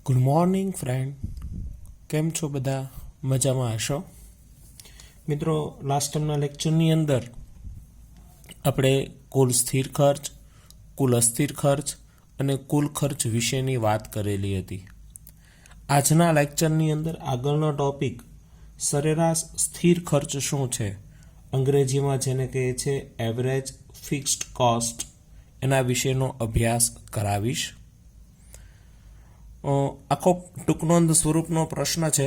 Good morning friend, કેમ છો બધા? મજામાં હશો મિત્રો. લાસ્ટ ટાઈમના લેક્ચરની અંદર આપણે કુલ સ્થિર ખર્ચ, કુલ અસ્થિર ખર્ચ અને કુલ ખર્ચ વિશેની વાત કરેલી હતી. આજના લેક્ચરની અંદર આગળનો ટોપિક સરેરાશ સ્થિર ખર્ચ શું છે, અંગ્રેજીમાં જેને કહે છે એવરેજ ફિક્સ્ડ કોસ્ટ, એના વિશેનો અભ્યાસ કરાવીશ. આખો ટૂંકનોંધ સ્વરૂપનો પ્રશ્ન છે.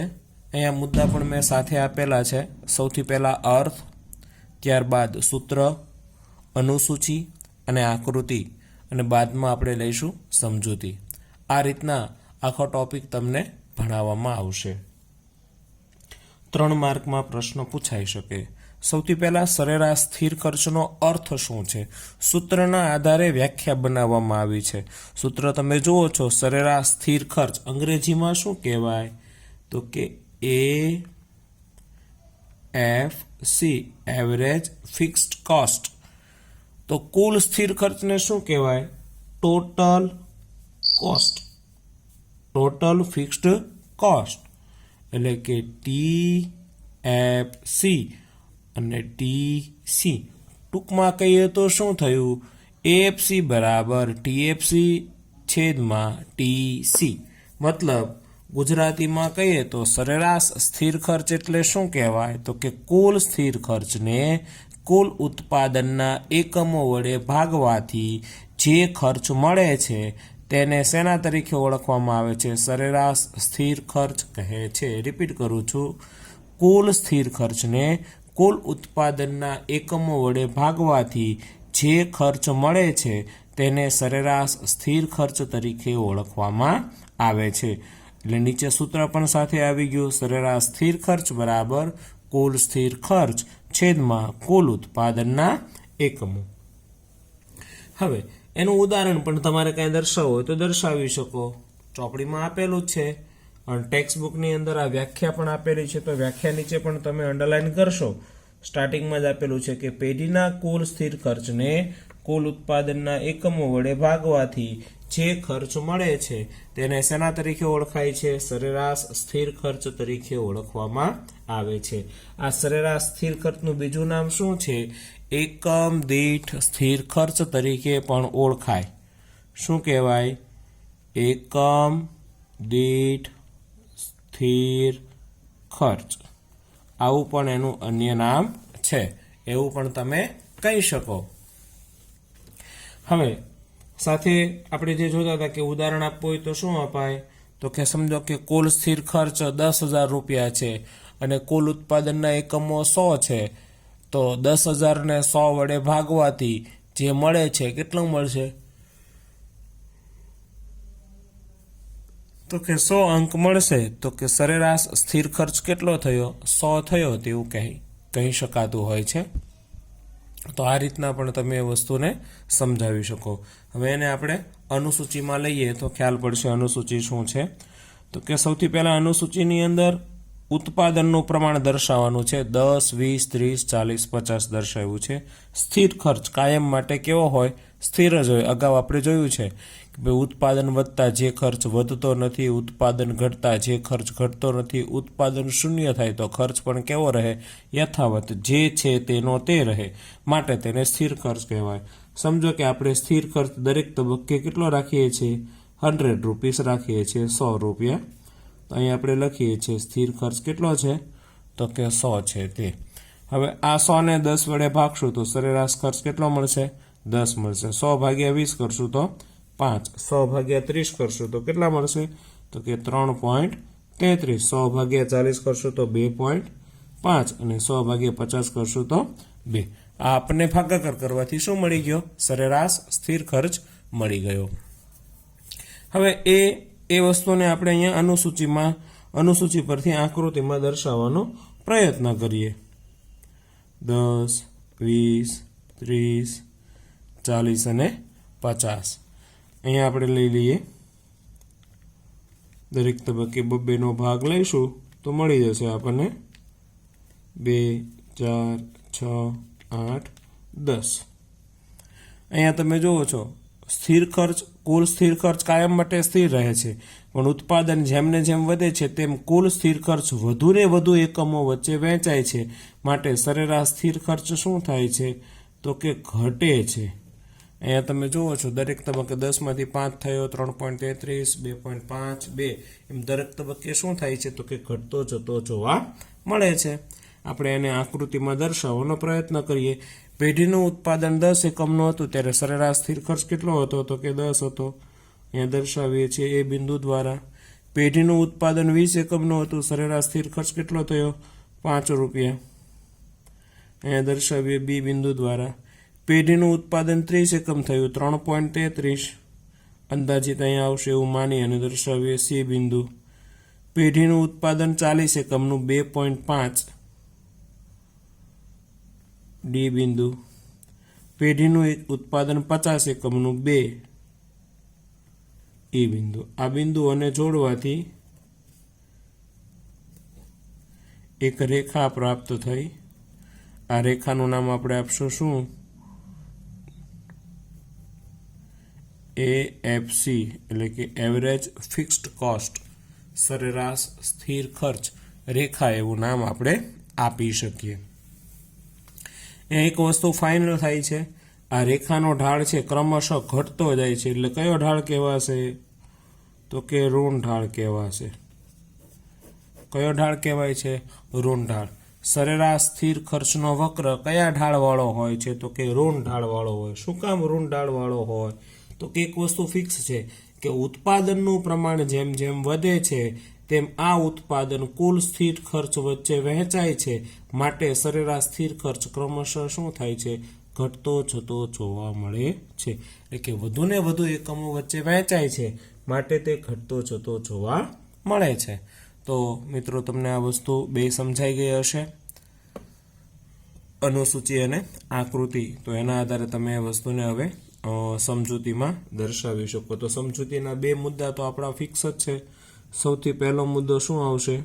અહીંયા મુદ્દા પણ મેં સાથે આપેલા છે. સૌથી પહેલાં અર્થ, ત્યારબાદ સૂત્ર, અનુસૂચિ અને આકૃતિ, અને બાદમાં આપણે લઈશું સમજૂતી. આ રીતના આખો ટોપિક તમને ભણાવવામાં આવશે. 3 માર્કમાં પ્રશ્ન પૂછાઈ શકે. સૌથી પહેલાં સરેરાશ સ્થિર ખર્ચનો અર્થ શું છે? સૂત્રના આધારે વ્યાખ્યા બનાવવામાં આવી છે. સૂત્ર તમે જુઓ છો, સરેરાશ સ્થિર ખર્ચ અંગ્રેજીમાં શું કહેવાય? તો કે AFC, એવરેજ ફિક્સ્ડ કોસ્ટ. તો કુલ સ્થિર ખર્ચને શું કહેવાય? Total cost, total fixed cost, એટલે કે TFC અને TC. ટૂંકમાં કહીએ તો શું થયું? AFC બરાબર TFC છેદમાં TC. મતલબ ગુજરાતીમાં કહીએ તો સરેરાશ સ્થિર ખર્ચ એટલે શું કહેવાય? તો કે કુલ સ્થિર ખર્ચને કુલ ઉત્પાદનના એકમો વડે ભાગવાથી જે ખર્ચ મળે છે તેને શેના તરીકે ઓળખવામાં આવે છે? સરેરાશ સ્થિર ખર્ચ કહે છે. રિપીટ કરું છું, કુલ સ્થિર ખર્ચને કુલ ઉત્પાદનના એકમો વડે ભાગવાથી જે ખર્ચ મળે છે તેને સરેરાશ સ્થિર ખર્ચ તરીકે ઓળખવામાં આવે છે. એટલે નીચે સૂત્ર પણ સાથે આવી ગયું, સરેરાશ સ્થિર ખર્ચ બરાબર કુલ સ્થિર ખર્ચ છેદમાં કુલ ઉત્પાદનના એકમો. હવે એનું ઉદાહરણ પણ તમારે કાંઈ દર્શાવવું હોય તો દર્શાવી શકો. ચોપડીમાં આપેલું જ છે અને ટેક્સ્ટ બુકની અંદર આ વ્યાખ્યા પણ આપેલી છે, તો વ્યાખ્યા નીચે પણ તમે અંડરલાઈન કરશો. સ્ટાર્ટિંગમાં જ આપેલું છે કે પેઢીના કુલ સ્થિર ખર્ચને કુલ ઉત્પાદનના એકમો વડે ભાગવાથી જે ખર્ચ મળે છે તેને શેના તરીકે ઓળખાય છે? સરેરાશ સ્થિર ખર્ચ તરીકે ઓળખવામાં આવે છે. આ સરેરાશ સ્થિર ખર્ચનું બીજું નામ શું છે? એકમ દીઠ સ્થિર ખર્ચ તરીકે પણ ઓળખાય. શું કહેવાય? એકમ દીઠ સ્થિર ખર્ચ, આવું પણ એનું અન્ય નામ છે, એવું પણ તમે કહી શકો. હવે સાથે આપણે જે જોતા હતા કે ઉદાહરણ આપવું હોય તો શું અપાય? તો કે સમજો કે કુલ સ્થિર ખર્ચ 10,000 રૂપિયા છે અને કુલ ઉત્પાદનના એકમો 100 છે, તો 10,000 ને 100 વડે ભાગવાથી જે મળે છે કેટલું મળશે? તો કે 100 અંક મળશે. તો કે સરેરાશ સ્થિર ખર્ચ કેટલો થયો? 100 થયો, તેવું કહી શકાતું હોય છે. તો આ રીતના પણ તમે એ વસ્તુને સમજાવી શકો. હવે એને આપણે અનુસૂચિમાં લઈએ તો ખ્યાલ પડશે અનુસૂચિ શું છે. તો કે સૌથી પહેલાં અનુસૂચિની અંદર ઉત્પાદનનું પ્રમાણ દર્શાવવાનું છે. 10, 20, 30, 40, 50 દર્શાવ્યું છે. સ્થિર ખર્ચ કાયમ માટે કેવો હોય? સ્થિર જ હોય. અગાઉ આપણે જોયું છે કે ભાઈ ઉત્પાદન વધતા જે ખર્ચ વધતો નથી, ઉત્પાદન ઘટતા જે ખર્ચ ઘટતો નથી, ઉત્પાદન શૂન્ય થાય તો ખર્ચ પણ કેવો રહે? યથાવત. જે છે તેનો તે રહે, માટે તેને સ્થિર ખર્ચ કહેવાય. સમજો કે આપણે સ્થિર ખર્ચ દરેક તબક્કે કેટલો રાખીએ છીએ? 100 રૂપીસ રાખીએ છીએ, 100 રૂપિયા. તો અહીં આપણે લખીએ છીએ સ્થિર ખર્ચ કેટલો છે? તો કે 100 છે તે. હવે આ 100 ને 10 વડે ભાગશું તો સરેરાશ ખર્ચ કેટલો મળશે? 10 મળશે. 100 ભાગ્યા 20 કરશું તો 5. 100 ભાગ્યા 30 કરશું તો કેટલા મળશે? તો કે 3.33. 100 ભાગ્યા 40 કરશું તો 2.5 અને 100 ભાગ્યા 50 કરશું તો 2. આ આપણને ભાગાકાર કરવાથી શું મળી ગયો? સરેરાશ સ્થિર ખર્ચ મળી ગયો. હવે એ વસ્તુને આપણે અહીંયા અનુસૂચિ પરથી આકૃતિમાં દર્શાવવાનો પ્રયત્ન કરીએ. 10, 20, 30, 40 અને 50. અહીંયા આપણે લઈ લઈએ, દરેક તબક્કે 2નો ભાગ લઈશું તો મળી જશે આપણને 2, 4, 6, 8, 10. અહીંયા તમે જુઓ છો સ્થિર ખર્ચ કુલ સ્થિર ખર્ચ કાયમ માટે સ્થિર રહે છે, પણ ઉત્પાદન જેમને જેમ વધે છે તેમ કુલ સ્થિર ખર્ચ વધુ ને વધુ એકમો વચ્ચે વહેંચાય છે, માટે સરેરાશ સ્થિર ખર્ચ શું થાય છે તો કે ઘટે છે. અહીંયા તમે જુઓ છો દરેક તબક્કે 10માંથી 5 થયો, 3.33, 2.5, 2 એમ દરેક તબક્કે શું થાય છે તો કે ઘટતો જતો જોવા મળે છે. આપણે એને આકૃતિમાં દર્શાવવાનો પ્રયત્ન કરીએ. પેઢીનું ઉત્પાદન 10 એકમનું હતું ત્યારે સરેરાશ સ્થિર ખર્ચ કેટલો હતો તો કે 10 હતો. અહીંયા દર્શાવીએ છીએ એ બિંદુ દ્વારા. પેઢીનું ઉત્પાદન 20 એકમનું હતું, સરેરાશ સ્થિર ખર્ચ કેટલો થયો 5 રૂપિયા. અહીંયા દર્શાવીએ બી બિંદુ દ્વારા. પેઢીનું ઉત્પાદન 30 એકમ થયું, 3.33 અંદાજિત અહીંયા આવશે એવું માની અને દર્શાવીએ સી બિંદુ. પેઢીનું ઉત્પાદન 40 એકમનું 2.5 ડી બિંદુ. પેઢીનું ઉત્પાદન 50 એકમનું 2 ઈ બિંદુ. આ બિંદુઓને જોડવાથી એક રેખા પ્રાપ્ત થઈ. આ રેખાનું નામ આપણે આપશું શું AFC એટલે કે એવરેજ ફિક્સ્ડ કોસ્ટ, સરેરાશ સ્થિર ખર્ચ રેખા એવું નામ આપણે આપી શકીએ. એક વસ્તુ ફાઇનલ થાય છે, આ રેખાનો ઢાળ છે ક્રમશઃ ઘટતો જાય છે, એટલે કયો ઢાળ કહેવાશે તો કે ઋણ ઢાળ કહેવાશે. કયો ઢાળ કહેવાય છે ઋણ ઢાળ. સરેરાશ સ્થિર ખર્ચનો વક્ર કયા ઢાળવાળો હોય છે તો કે ઋણ ઢાળવાળો હોય. શું કામ ઋણ ઢાળવાળો હોય તો કે એક વસ્તુ ફિક્સ છે કે ઉત્પાદનનું પ્રમાણ જેમ જેમ વધે છે તેમ આ ઉત્પાદન કુલ સ્થિર ખર્ચ વચ્ચે વહેંચાય છે, માટે સરેરાશ સ્થિર ખર્ચ ક્રમશઃ શું થાય છે ઘટતો જતો જોવા મળે છે. એટલે કે વધુ ને વધુ એકમો વચ્ચે વહેંચાય છે, માટે તે ઘટતો જતો જોવા મળે છે. તો મિત્રો તમને આ વસ્તુ બે સમજાઈ ગઈ હશે, અનુસૂચિ અને આકૃતિ. તો એના આધારે તમે એ વસ્તુને હવે સમજૂતીમાં દર્શાવી શકો. તો સમજૂતીના બે મુદ્દા તો આપણા ફિક્સ જ છે. સૌથી પહેલો મુદ્દો શું આવશે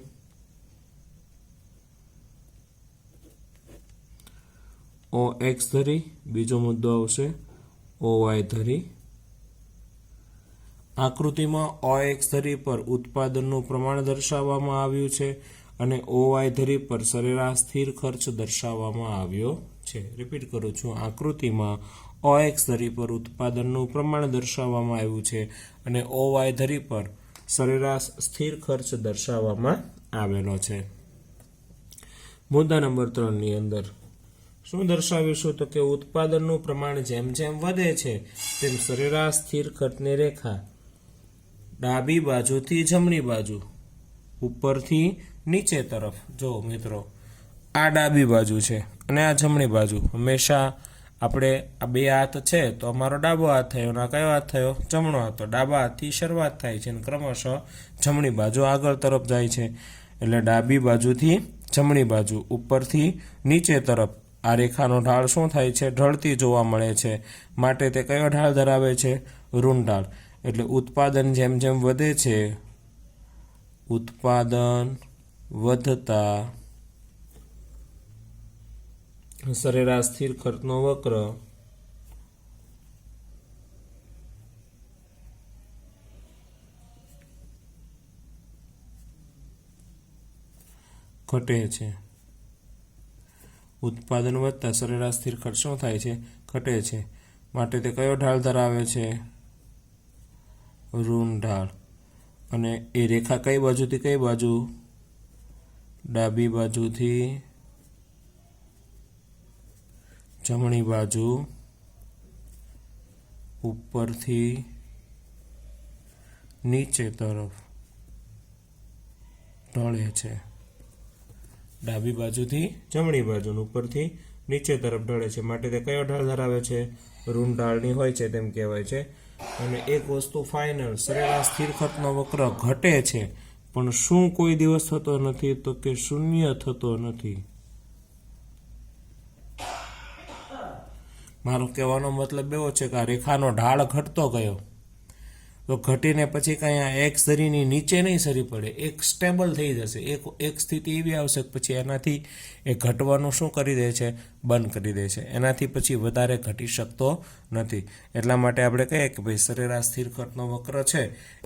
OX ધરી, બીજો મુદ્દો આવશે OY ધરી. આકૃતિમાં OX ધરી પર ઉત્પાદનનું પ્રમાણ દર્શાવવામાં આવ્યું છે અને OY ધરી પર સરેરાશ સ્થિર ખર્ચ દર્શાવવામાં આવ્યો છે. રિપીટ કરું છું, આકૃતિમાં OX ધરી પર ઉત્પાદનનું પ્રમાણ દર્શાવવામાં આવ્યું છે અને OY ધરી પર સરેરાશ સ્થિર ખર્ચ દર્શાવવામાં આવેલો છે. મુદ્દા નંબર 3 ની અંદર શું દર્શાવીશું તો કે ઉત્પાદનનું પ્રમાણ જેમ જેમ વધે છે તેમ સરેરાશ સ્થિર ખર્ચની રેખા ડાબી બાજુથી જમણી બાજુ, ઉપરથી નીચે તરફ. જો મિત્રો, આ ડાબી બાજુ છે અને આ જમણી બાજુ. હંમેશા આપણે આ બે હાથ છે તો અમારો ડાબો હાથ થયો અને આ કયો હાથ થયો જમણો હાથ. તો ડાબા હાથથી શરૂઆત થાય છે અને ક્રમશઃ જમણી બાજુ આગળ તરફ જાય છે. એટલે ડાબી બાજુથી જમણી બાજુ, ઉપરથી નીચે તરફ આ રેખાનો ઢાળ શું થાય છે ઢળતી જોવા મળે છે, માટે તે કયો ઢાળ ધરાવે છે ઋણ ઢાળ. એટલે ઉત્પાદન જેમ જેમ વધે છે, ઉત્પાદન વધતા સરેરાશ સ્થિર ખર્ચનો વક્ર ઘટે છે. ઉત્પાદન વધતા સરેરાશ સ્થિર ખર્ચ શું થાય છે ઘટે છે, માટે તે કયો ઢાળ ધરાવે છે ઋણ ઢાળ. અને એ રેખા કઈ બાજુથી કઈ બાજુ ડાબી બાજુથી જમણી બાજુ, ઉપરથી નીચે તરફ ઢળે છે. ડાબી બાજુથી જમણી બાજુ, ઉપરથી નીચે તરફ ઢળે છે, માટે તે કયો ઢાળ ધરાવે છે ઋણ ઢાળની હોય છે તેમ કહેવાય છે. અને એક વસ્તુ ફાઇનલ, સરેરાશ સ્થિર ખર્ચનો વક્ર ઘટે છે પણ શું કોઈ દિવસ થતો નથી તો કે શૂન્ય થતો નથી. મારો કહેવાનો મતલબ એવો છે કે આ રેખાનો ઢાળ ઘટતો ગયો તો ઘટીને પછી કાંઈ આ એક્સ ધરીની નીચે નહીં સરી પડે, એક સ્ટેબલ થઈ જશે, એક સ્થિતિ એવી આવશે પછી એનાથી એ ઘટવાનું શું કરી દે છે, બંધ કરી દે છે, એનાથી પછી વધારે ઘટી શકતો નથી. એટલા માટે આપણે કહીએ કે ભાઈ સરેરાશ સ્થિર ખર્ચનો વક્ર છે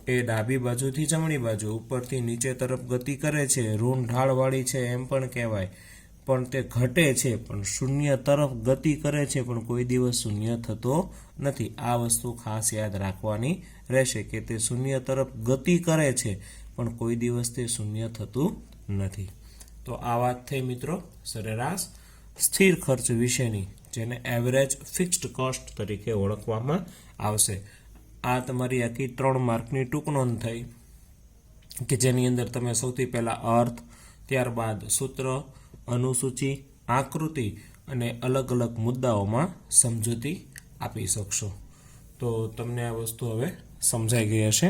એ ડાબી બાજુથી જમણી બાજુ ઉપરથી નીચે તરફ ગતિ કરે છે, ઋણ ઢાળવાળી છે એમ પણ કહેવાય, પણ તે ઘટે છે પણ શૂન્ય તરફ ગતિ કરે છે પણ કોઈ દિવસ શૂન્ય થતો નથી. આ વસ્તુ ખાસ યાદ રાખવાની રહેશે કે તે શૂન્ય તરફ ગતિ કરે છે પણ કોઈ દિવસ તે શૂન્ય થતું નથી. તો આ વાત થઈ મિત્રો સરેરાશ સ્થિર ખર્ચ વિશેની, જેને એવરેજ ફિક્સ્ડ કોસ્ટ તરીકે ઓળખવામાં આવશે. આ તમારી આખી 3 માર્કની ટૂંક નોંધ થઈ કે જેની અંદર તમે સૌથી પહેલા અર્થ, ત્યારબાદ સૂત્ર, અનુસૂચિ, આકૃતિ અને અલગ અલગ મુદ્દાઓમાં સમજૂતી આપી શકશો. તો તમને આ વસ્તુ હવે સમજાઈ ગઈ હશે.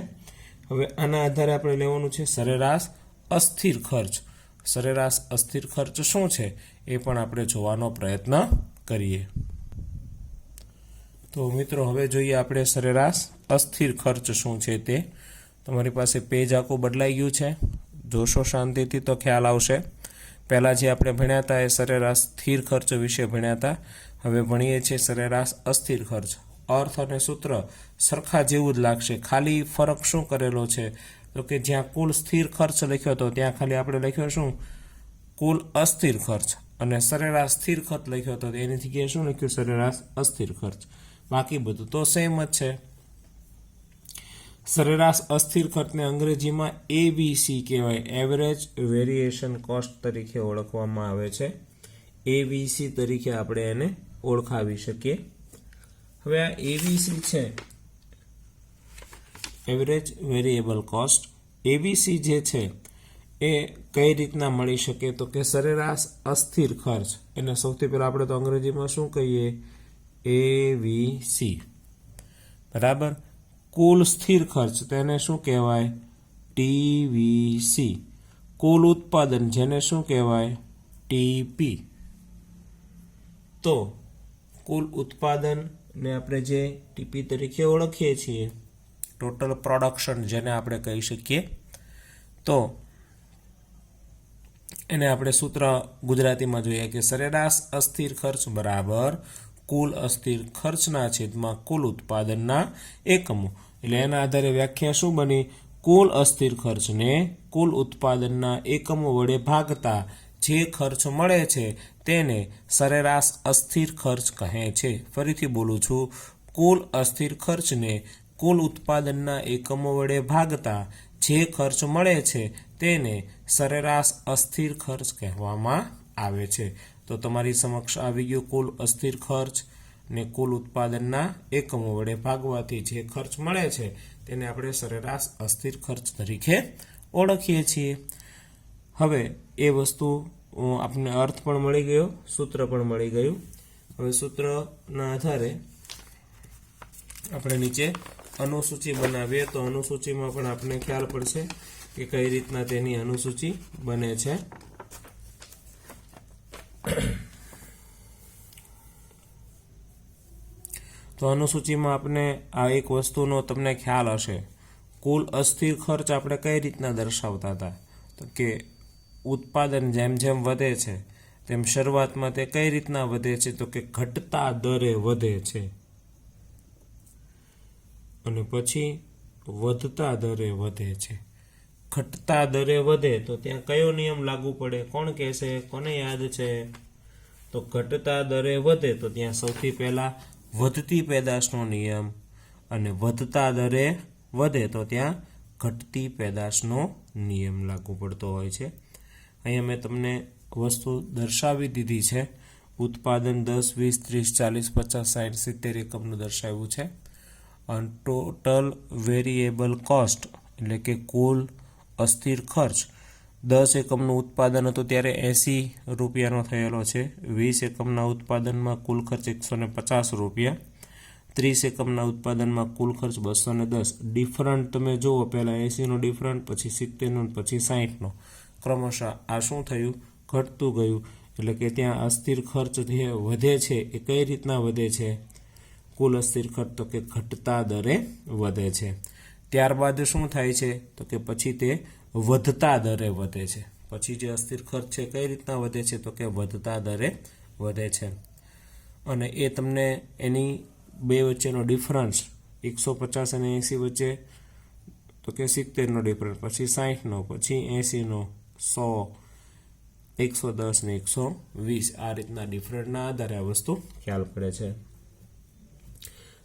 હવે આના આધારે આપણે લેવાનું છે સરેરાશ અસ્થિર ખર્ચ. સરેરાશ અસ્થિર ખર્ચ શું છે એ પણ આપણે જોવાનો પ્રયત્ન કરીએ. તો મિત્રો હવે જોઈએ આપણે સરેરાશ અસ્થિર ખર્ચ શું છે તે. તમારી પાસે પેજ આખું બદલાઈ ગયું છે, જોશો શાંતિથી તો ખ્યાલ આવશે. પહેલાં જે આપણે ભણ્યા હતા એ સરેરાશ સ્થિર ખર્ચ વિશે ભણ્યા હતા. હવે ભણીએ છીએ સરેરાશ અસ્થિર ખર્ચ. અર્થ અને સૂત્ર સરખા જેવું જ લાગશે, ખાલી ફરક શું કરેલો છે તો કે જ્યાં કુલ સ્થિર ખર્ચ લખ્યો હતો ત્યાં ખાલી આપણે લખ્યો શું, કુલ અસ્થિર ખર્ચ, અને સરેરાશ સ્થિર ખર્ચ લખ્યો હતો એની જગ્યાએ શું લખ્યું, સરેરાશ અસ્થિર ખર્ચ. બાકી બધું તો સેમ જ છે. સરેરાશ અસ્થિર ખર્ચને અંગ્રેજીમાં ABC કહેવાય, એવરેજ વેરિએશન કોસ્ટ તરીકે ઓળખવામાં આવે છે. ABC તરીકે આપણે એને ઓળખાવી શકીએ. હવે આ ABC છે, એવરેજ વેરિયેબલ કોસ્ટ. ABC જે છે એ કઈ રીતના મળી શકે તો કે સરેરાશ અસ્થિર ખર્ચ એને સૌથી પહેલા આપણે તો અંગ્રેજીમાં શું કહીએ, ABC, બરાબર. કુલ સ્થિર ખર્ચ તેને શું કહેવાય, TVC. કુલ ઉત્પાદન જેને શું કહેવાય, TP. તો કુલ ઉત્પાદન ને આપણે જે TP તરીકે ઓળખીએ છીએ, ટોટલ પ્રોડક્શન જેને આપણે કહી શકીએ, તો એને આપણે સૂત્ર ગુજરાતીમાં જોઈએ કે સરેરાશ અસ્થિર ખર્ચ બરાબર કુલ અસ્થિર ખર્ચના છેદમાં કુલ ઉત્પાદનના એકમો. એટલે એના આધારે વ્યાખ્યા શું બની, કુલ અસ્થિર ખર્ચને કુલ ઉત્પાદનના એકમો વડે ભાગતા જે ખર્ચ મળે છે તેને સરેરાશ અસ્થિર ખર્ચ કહે છે. ફરીથી બોલું છું, કુલ અસ્થિર ખર્ચને કુલ ઉત્પાદનના એકમો વડે ભાગતા જે ખર્ચ મળે છે તેને સરેરાશ અસ્થિર ખર્ચ કહેવામાં આવે છે. તો તમારી સમક્ષ આવી ગયું કુલ અસ્થિર ખર્ચ ને કુલ ઉત્પાદનના એકમો વડે ભાગવાથી જે ખર્ચ મળે છે તેને આપણે સરેરાશ અસ્થિર ખર્ચ તરીકે ઓળખીએ છીએ. હવે એ વસ્તુ આપણને અર્થ પણ મળી ગયો, સૂત્ર પણ મળી ગયું. હવે સૂત્રના આધારે આપણે નીચે અનુસૂચિ બનાવીએ તો અનુસૂચિમાં પણ આપણને ખ્યાલ પડશે કે કઈ રીતના તેની અનુસૂચિ બને છે. તો અનુસૂચિમાં આપણે આ એક વસ્તુનો તમને ખ્યાલ હશે, કુલ અસ્થિર ખર્ચ આપણે કઈ રીતના દર્શાવતા હતા તો કે ઉત્પાદન જેમ જેમ વધે છે તેમ શરૂઆતમાં તે કઈ રીતના વધે છે તો કે ઘટતા દરે વધે છે અને પછી વધતા દરે વધે છે. ઘટતા દરે વધે તો ત્યાં કયો નિયમ લાગુ પડે, કોણ કહેશે, કોને યાદ છે? તો ઘટતા દરે વધે તો ત્યાં સૌથી પહેલા વધતી પેદાશનો નિયમ, અને વધતા દરે વધે તો ત્યાં ઘટતી પેદાશનો નિયમ લાગુ પડતો હોય છે. અહીંયા મેં તમને વસ્તુ દર્શાવી દીધી છે. ઉત્પાદન 10, 20, 30, 40, 50, 60, 70 એકમનું દર્શાવ્યું છે. અને ટોટલ વેરિયેબલ કોસ્ટ એટલે કે કુલ અસ્થિર ખર્ચ 10 એકમનું ઉત્પાદન હતું ત્યારે 80 રૂપિયાનો થયેલો છે. 20 એકમના ઉત્પાદનમાં કુલ ખર્ચ 150 રૂપિયા, 30 એકમના ઉત્પાદનમાં કુલ ખર્ચ 210. ડિફરન્ટ તમે જુઓ, પહેલાં 80નો ડિફરન્ટ, પછી 70નો, પછી 60નો, ક્રમશઃ આ શું થયું, ઘટતું ગયું. એટલે કે ત્યાં અસ્થિર ખર્ચ જે વધે છે એ કઈ રીતના વધે છે, કુલ અસ્થિર ખર્ચ તો કે ઘટતા દરે વધે છે. ત્યારબાદ શું થાય છે તો કે પછી તે વધતા દરે વધે છે. પછી જે અસ્થિર ખર્ચ છે કઈ રીતના વધે છે તો કે વધતા દરે વધે છે. અને એ તમને એની બે વચ્ચેનો ડિફરન્સ 150 અને 80 વચ્ચે તો કે 70નો ડિફરન્સ, પછી 60નો, પછી 80નો, 100, 110 ને 120 આ રીતના ડિફરન્ટના આધારે આ વસ્તુ ખ્યાલ પડે છે.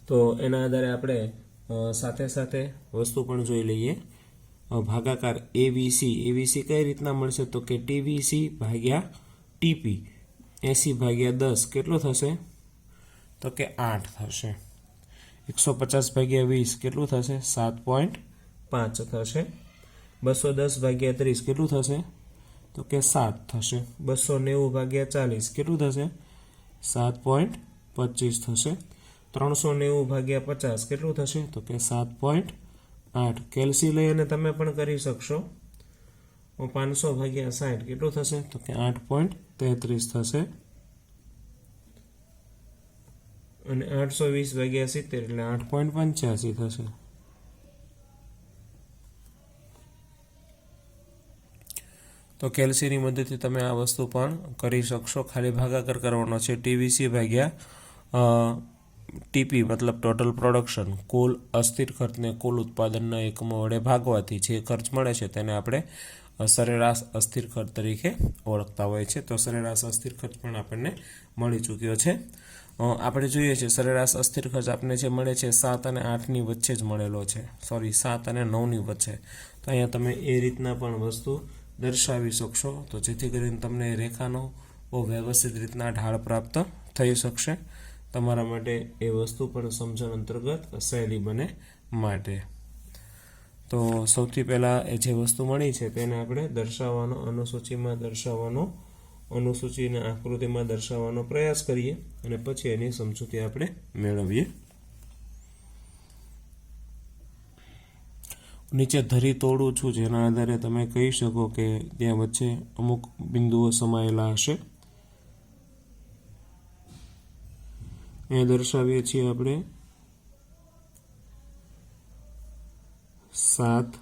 તો એના આધારે આપણે સાથે સાથે વસ્તુ પણ જોઈ લઈએ. ભાગાકાર એવીસી કઈ રીતના મળશે તો કે ટીવીસી ભાગ્યા ટીપી 80 ભાગ્યા 10 કેટલું થશે તો કે 8 થશે. 150 ભાગ્યા 20 કેટલું થશે 7.5 થશે. 210 ભાગ્યા 30 કેટલું થશે તો કે 7 થશે. 290 ભાગ્યા 40 કેટલું થશે 7.25 થશે. 390 ભાગ્યા 50 કેટલું થશે તો કે 7.8. કેલ્સી લઈ અને તમે પણ કરી શકશો. 500 ભાગ્યા 60 કેટલું થશે તો કે 8.33 થશે. અને 820 ભાગ્યા 70 એટલે 8.85 થશે. તો કેલ્સીની મદદથી તમે આ વસ્તુ પણ કરી શકશો. ખાલી ભાગાકાર કરવાનો છે ટીવીસી ભાગ્યા ટીપી મતલબ ટોટલ પ્રોડક્શન, કુલ અસ્થિર ખર્ચને કુલ ઉત્પાદનના એકમો વડે ભાગવાથી જે ખર્ચ મળે છે તેને આપણે સરેરાશ અસ્થિર ખર્ચ તરીકે ઓળખતા હોય છે. તો સરેરાશ અસ્થિર ખર્ચ પણ આપણને મળી ચૂક્યો છે. આપણે જોઈએ છીએ સરેરાશ અસ્થિર ખર્ચ આપણને જે મળે છે 7 અને 8ની વચ્ચે જ મળેલો છે, 7 અને 9ની વચ્ચે. તો અહીંયા તમે એ રીતના પણ વસ્તુ દર્શાવી શકશો તો જેથી કરીને તમને રેખાનો બહુ વ્યવસ્થિત રીતના ઢાળ પ્રાપ્ત થઈ શકશે. તમારા માટે એ વસ્તુ પણ સમજણ અંતર્ગત સહેલી બને માટે. તો સૌથી પહેલાં એ જે વસ્તુ મળી છે તેને આપણે દર્શાવવાનો અનુસૂચિને આકૃતિમાં દર્શાવવાનો પ્રયાસ કરીએ અને પછી એની સમજૂતી આપણે મેળવીએ. નીચે ધરી તોડું છું જેના આધારે તમે કહી શકો કે ત્યાં વચ્ચે અમુક બિંદુઓ સમાયેલા હશે. એ દર્શાવીએ છીએ આપણે 7,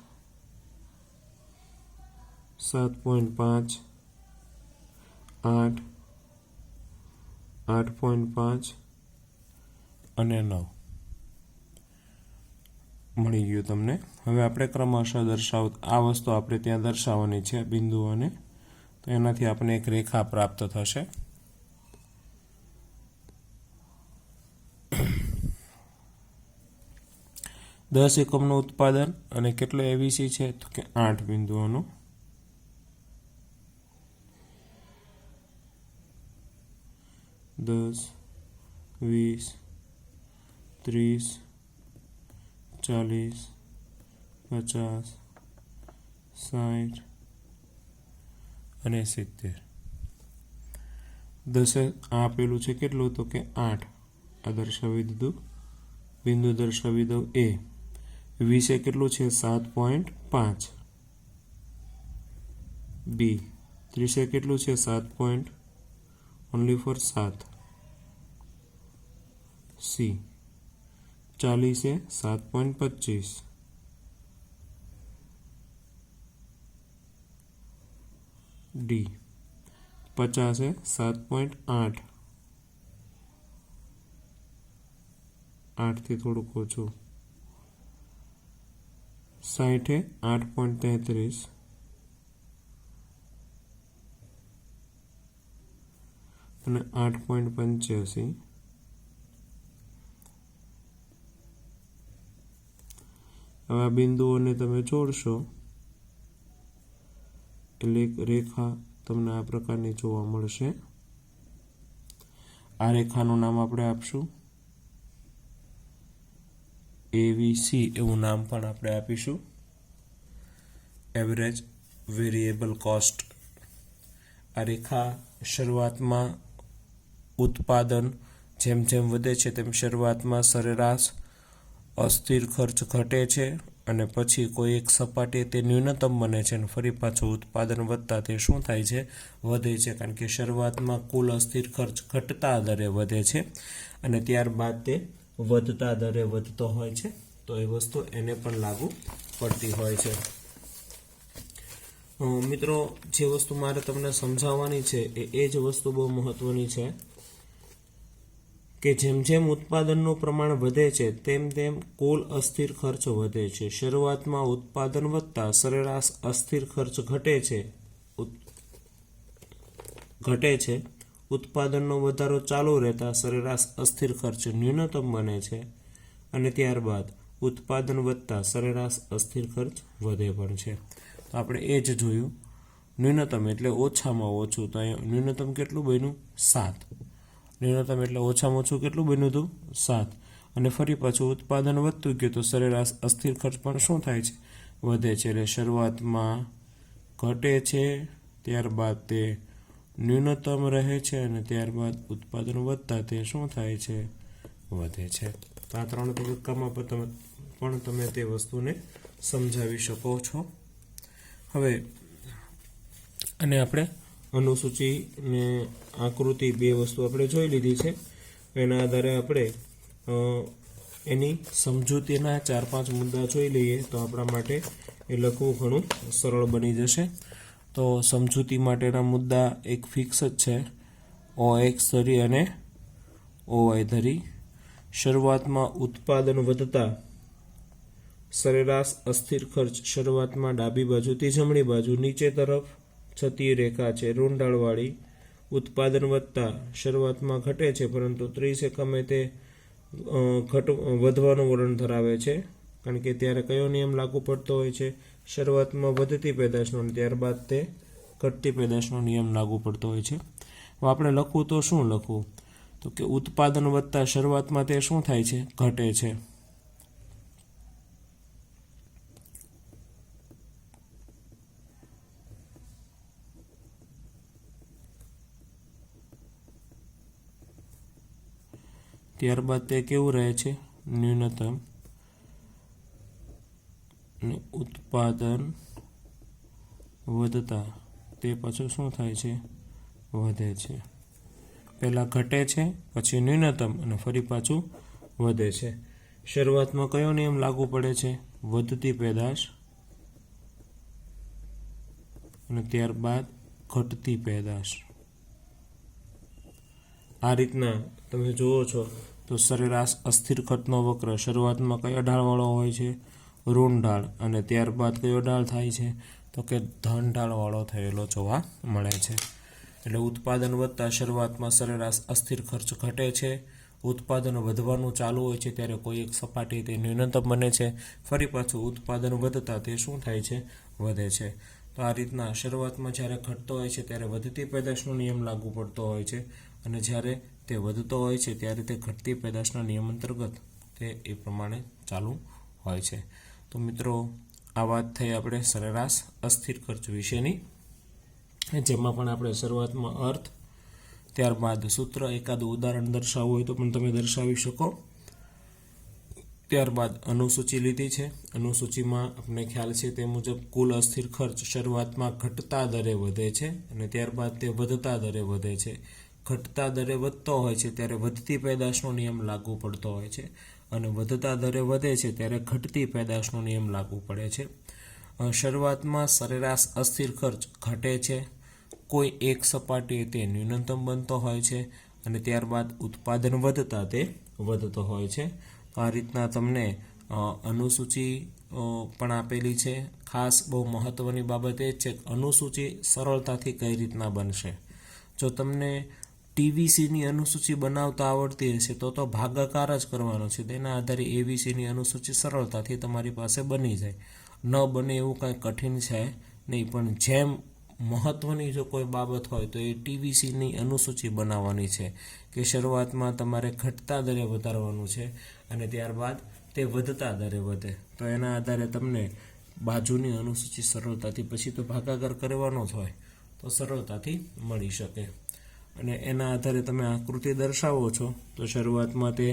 7.5, 8, 8.5 અને 9 મળી ગયું તમને. હવે આપણે ક્રમશઃ આ વસ્તુ આપણે ત્યાં દર્શાવવાની છે બિંદુઓને. તો એનાથી આપણને એક રેખા પ્રાપ્ત થશે. દસ એકમનું ઉત્પાદન અને કેટલો એવીસી છે તો કે 8 બિંદુઓનું. દસ, 20, 30, 40, 50, 60 અને 70. દસે આ આપેલું છે કેટલું તો કે 8. આ દર્શાવી દીધું, બિંદુ દર્શાવી દઉં એ. 20 કેટલું છે 7.5. બી 30 કેટલું છે 7. Only four 7. સી 40 7.25. ડી 50 7.8. 8થી થોડુંક ઓછું. 60 8.33. અને 8.85. હવે આ બિંદુઓને તમે જોડશો એટલે એક રેખા તમને આ પ્રકારની જોવા મળશે. આ રેખાનું નામ આપણે આપશું એવીસી, એવું નામ પણ આપણે આપીશું, એવરેજ વેરિયેબલ કોસ્ટ. આ રેખા શરૂઆતમાં ઉત્પાદન જેમ જેમ વધે છે તેમ શરૂઆતમાં સરેરાશ અસ્થિર ખર્ચ ઘટે છે અને પછી કોઈ એક સપાટીએ તે ન્યૂનતમ બને છે અને ફરી પાછું ઉત્પાદન વધતા તે શું થાય છે વધે છે. કારણ કે શરૂઆતમાં કુલ અસ્થિર ખર્ચ ઘટતા દરે વધે છે અને ત્યારબાદ તે વધતા દરે વધતો હોય છે. તો તો એ વસ્તુ એને પણ લાગુ પડતી હોય છે. મિત્રો, જે વસ્તુ મારે તમને સમજાવવાની છે એ જ વસ્તુ બહુ મહત્વની છે કે જેમ જેમ ઉત્પાદનનું પ્રમાણ વધે છે તેમ તેમ કુલ અસ્થિર ખર્ચ વધે છે. શરૂઆતમાં ઉત્પાદન વધતા સરેરાશ અસ્થિર ખર્ચ ઘટે છે. ઉત્પાદનનો વધારો ચાલુ રહેતા સરેરાશ અસ્થિર ખર્ચ ન્યૂનતમ બને છે અને ત્યારબાદ ઉત્પાદન વધતા સરેરાશ અસ્થિર ખર્ચ વધે પણ છે. તો આપણે એ જ જોયું. ન્યૂનતમ એટલે ઓછામાં ઓછું, તો અહીંયા ન્યૂનતમ કેટલું બન્યું? 7. ન્યૂનતમ એટલે ઓછામાં ઓછું કેટલું બન્યું હતું? 7. અને ફરી પાછું ઉત્પાદન વધતું ગયું તો સરેરાશ અસ્થિર ખર્ચ પણ શું થાય છે? વધે છે. એટલે શરૂઆતમાં ઘટે છે, ત્યારબાદ તે ન્યૂનતમ રહે છે અને ત્યારબાદ ઉત્પાદન વધતા તે શું થાય છે? વધે છે. તો આ 3 તબક્કામાં પણ તમે તે વસ્તુને સમજાવી શકો છો. હવે અને આપણે અનુસૂચિ ને આકૃતિ 2 વસ્તુ આપણે જોઈ લીધી છે. એના આધારે આપણે એની સમજૂતીના 4-5 મુદ્દા જોઈ લઈએ તો આપણા માટે એ લખવું ઘણું સરળ બની જશે. તો સમજૂતી માટેના મુદ્દા એક ફિક્સ જ છે, OX ધરી અને OY ધરી. શરૂઆતમાં ઉત્પાદન વધતા સરેરાશ અસ્થિર ખર્ચ શરૂઆતમાં ડાબી બાજુથી જમણી બાજુ નીચે તરફ જતી રેખા છે, ઋણઢાળવાળી. ઉત્પાદન વધતા શરૂઆતમાં ઘટે છે પરંતુ 30 એકમે તે વધવાનું વલણ ધરાવે છે, કારણ કે ત્યારે કયો નિયમ લાગુ પડતો હોય છે? શરૂઆતમાં વધતી પેદાશનો અને ત્યારબાદ તે ઘટતી પેદાશનો નિયમ લાગુ પડતો હોય છે. હવે આપણે લખવું તો શું લખવું? તો કે ઉત્પાદન વધતા શરૂઆતમાં તે શું થાય છે? ઘટે છે. ત્યારબાદ તે કેવું રહે છે? ન્યૂનતમ. અને ઉત્પાદન વધતા તે પાછું શું થાય છે? વધે છે. પહેલાં ઘટે છે, પછી ન્યૂનતમ અને ફરી પાછું વધે છે. શરૂઆતમાં કયો નિયમ લાગુ પડે છે? વધતી પેદાશ અને ત્યારબાદ ઘટતી પેદાશ. આ રીતના તમે જુઓ છો તો સરેરાશ અસ્થિર ખર્ચનો વક્ર શરૂઆતમાં કયો ઢાળવાળો હોય છે? ઋણ ઢાળ. અને ત્યારબાદ કયો ઢાળ થાય છે? તો કે ધન ઢાળવાળો થયેલો જોવા મળે છે. એટલે ઉત્પાદન વધતા શરૂઆતમાં સરેરાશ અસ્થિર ખર્ચ ઘટે છે. ઉત્પાદન વધવાનું ચાલુ હોય છે ત્યારે કોઈ એક સપાટી તે ન્યૂનતમ બને છે. ફરી પાછું ઉત્પાદન વધતા તે શું થાય છે? વધે છે. તો આ રીતના શરૂઆતમાં જ્યારે ઘટતો હોય છે ત્યારે વધતી પેદાશનો નિયમ લાગુ પડતો હોય છે અને જ્યારે તે વધતો હોય છે ત્યારે તે ઘટતી પેદાશના નિયમ અંતર્ગત તે એ પ્રમાણે ચાલુ હોય છે. તો મિત્રો, આ વાત થઈ આપણે સરેરાશ અસ્થિર ખર્ચ વિશેની, જેમાં પણ આપણે શરૂઆતમાં અર્થ, ત્યારબાદ સૂત્ર, એકાદું ઉદાહરણ દર્શાવવું હોય તો પણ તમે દર્શાવી શકો. ત્યારબાદ અનુસૂચિ લીધી છે. અનુસૂચિમાં આપણે ખ્યાલ છે તે મુજબ કુલ અસ્થિર ખર્ચ શરૂઆતમાં ઘટતા દરે વધે છે અને ત્યારબાદ તે વધતા દરે વધે છે. ઘટતા દરે વધતો હોય છે ત્યારે વધતી પેદાશનો નિયમ લાગુ પડતો હોય છે અને વધતા દરે વધે છે ત્યારે ઘટતી પેદાશનો નિયમ લાગુ પડે છે. શરૂઆતમાં સરેરાશ અસ્થિર ખર્ચ ઘટે છે, કોઈ એક સપાટીએ તે ન્યૂનતમ બનતો હોય છે અને ત્યારબાદ ઉત્પાદન વધતા તે વધતો હોય છે. આ રીતના તમને અનુસૂચિ પણ આપેલી છે. ખાસ બહુ મહત્ત્વની બાબત એ છે કે અનુસૂચિ સરળતાથી કઈ રીતના બનશે. જો તમને TVCની અનુસૂચિ બનાવતા આવડતી હશે તો ભાગાકાર જ કરવાનો છે. તેના આધારે ABCની અનુસૂચિ સરળતાથી તમારી પાસે બની જાય. ન બને એવું કાંઈ કઠિન છે નહીં, પણ જેમ મહત્ત્વની જો કોઈ બાબત હોય તો એ TVCની અનુસૂચિ બનાવવાની છે કે શરૂઆતમાં તમારે ઘટતા દરે વધારવાનું છે અને ત્યારબાદ તે વધતા દરે વધે. તો એના આધારે તમને બાજુની અનુસૂચિ સરળતાથી, પછી તો ભાગાકાર કરવાનો જ હોય તો સરળતાથી મળી શકે. અને એના આધારે તમે આકૃતિ દર્શાવો છો તો શરૂઆતમાં તે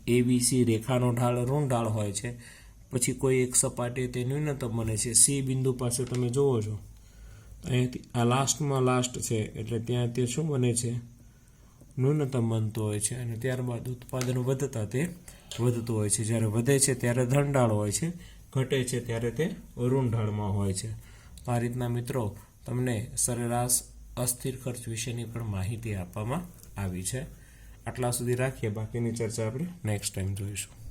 ABC રેખાનો ઢાળ ઋણ ઢાળ હોય છે, પછી કોઈ એક સપાટી તે ન્યૂનતમ બને છે. C બિંદુ પાસે તમે જુઓ છો અહીંથી આ લાસ્ટમાં લાસ્ટ છે એટલે ત્યાં તે શું બને છે? ન્યૂનતમ બનતો હોય છે અને ત્યારબાદ ઉત્પાદન વધતા તે વધતું હોય છે. જ્યારે વધે છે ત્યારે ધનઢાળ હોય છે, ઘટે છે ત્યારે તે ઋણઢાળમાં હોય છે. આ રીતના મિત્રો તમને સરેરાશ અસ્થિર ખર્ચ વિશેની પણ માહિતી આપવામાં આવી છે. આટલા સુધી રાખીએ, બાકીની ચર્ચા આપણે નેક્સ્ટ ટાઈમ જોઈશું.